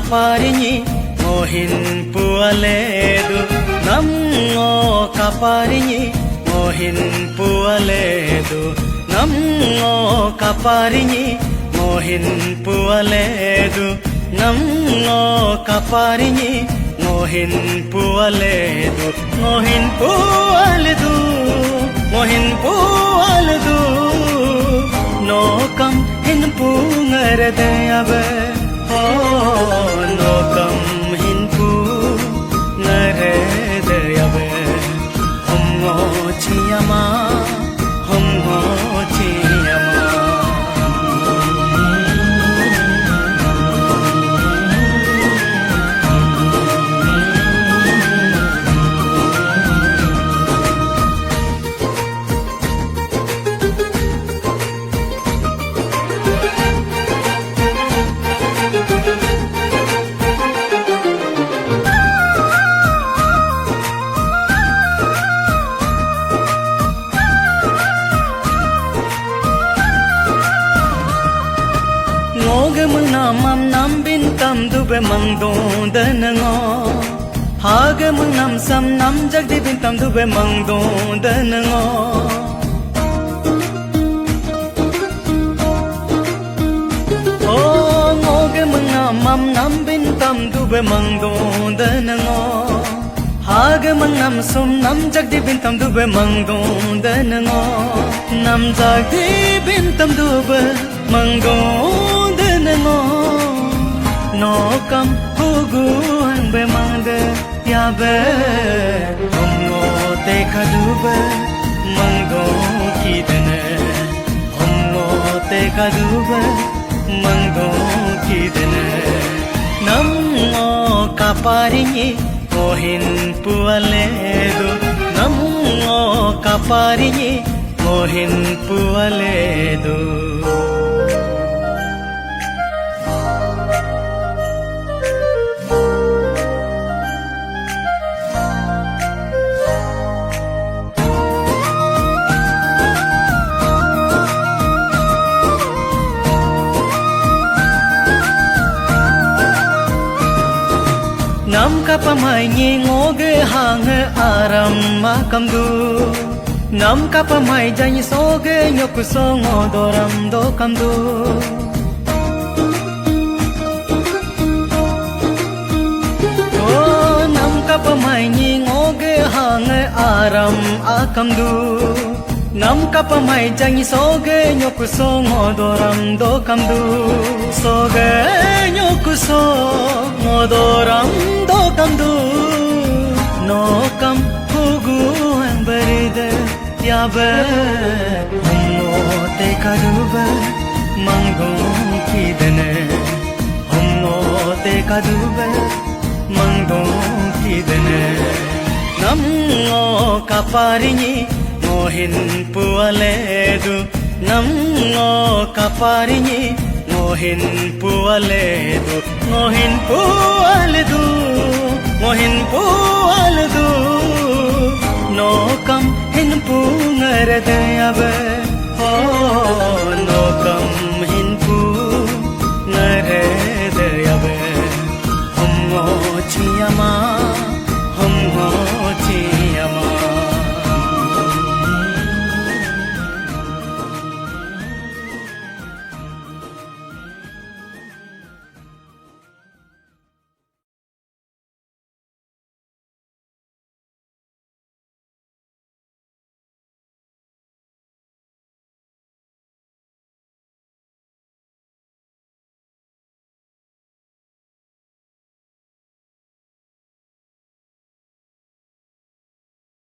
kaparinyi mohin pualedu namngo kaparinyi mohin pualedu namngo kaparinyi mohin pualedu namngo kaparinyi mohin pualedu mohin pualedu mohin pualedu no kam hin pungaradayabe oh no kam hin pungaradayabe hummo chiyama hummo chiyama Nam nam bin tam du be mang don den ngo hag mung nam sam nam jag di bin tam du be mang don den ngo oh ngo ge mung nam nam bin tam du be mang don den ngo hag mung nam sam nam jag di bin tam du be mang don den ngo nam jag di bin tam du be mang don den ngo no kam hugu ang be mangde ya be humno te kadube mango kidene humno te kadube mango kidene namno kaparinyi mohin pualedu namno kaparinyi mohin pualedu Nam kapamay nyi ngoge hang aram makamdu Nam kapamay jany soge nyoku songo doram do kamdu Oh nam kapamay nyi ngoge hang aram akamdu Nam kapamay jany soge nyoku songo doram do kamdu Soge nyoku songo doram do kamdu No kam hugu ang baride yabe Humno te kadube mango kidene Humno te kadube mango kidene Namngo kaparinyi mohin pualedu Namngo kaparinyi mohin pualedu mohin pualedu mohin pualedu